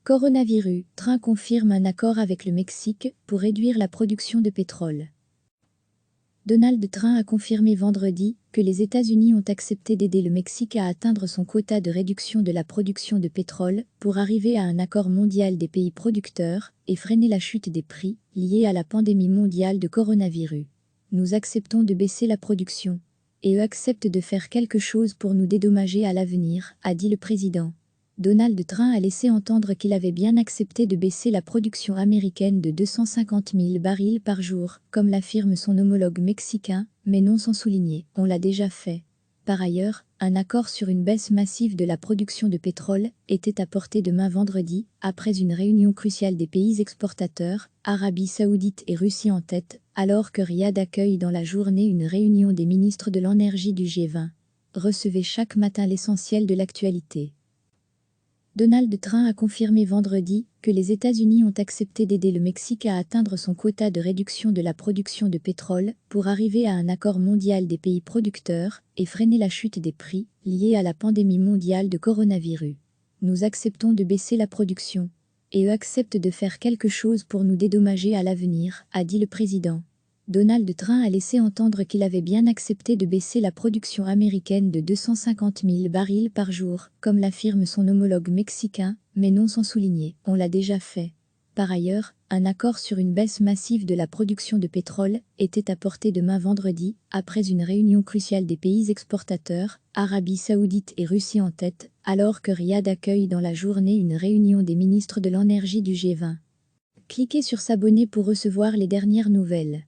Coronavirus, Train confirme un accord avec le Mexique pour réduire la production de pétrole. Donald Trump a confirmé vendredi que les États-Unis ont accepté d'aider le Mexique à atteindre son quota de réduction de la production de pétrole pour arriver à un accord mondial des pays producteurs et freiner la chute des prix liée à la pandémie mondiale de coronavirus. Nous acceptons de baisser la production et eux acceptent de faire quelque chose pour nous dédommager à l'avenir, a dit le président. Donald Trump a laissé entendre qu'il avait bien accepté de baisser la production américaine de 250 000 barils par jour, comme l'affirme son homologue mexicain, mais non sans souligner « on l'a déjà fait ». Par ailleurs, un accord sur une baisse massive de la production de pétrole était à portée de main vendredi, après une réunion cruciale des pays exportateurs, Arabie Saoudite et Russie en tête, alors que Riyad accueille dans la journée une réunion des ministres de l'énergie du G20. Recevez chaque matin l'essentiel de l'actualité. Donald Trump a confirmé vendredi que les États-Unis ont accepté d'aider le Mexique à atteindre son quota de réduction de la production de pétrole pour arriver à un accord mondial des pays producteurs et freiner la chute des prix liée à la pandémie mondiale de coronavirus. Nous acceptons de baisser la production et eux acceptent de faire quelque chose pour nous dédommager à l'avenir, a dit le président. Donald Trump a laissé entendre qu'il avait bien accepté de baisser la production américaine de 250 000 barils par jour, comme l'affirme son homologue mexicain, mais non sans souligner « on l'a déjà fait ». Par ailleurs, un accord sur une baisse massive de la production de pétrole était à portée de main vendredi, après une réunion cruciale des pays exportateurs, Arabie Saoudite et Russie en tête, alors que Riyad accueille dans la journée une réunion des ministres de l'énergie du G20. Cliquez sur s'abonner pour recevoir les dernières nouvelles.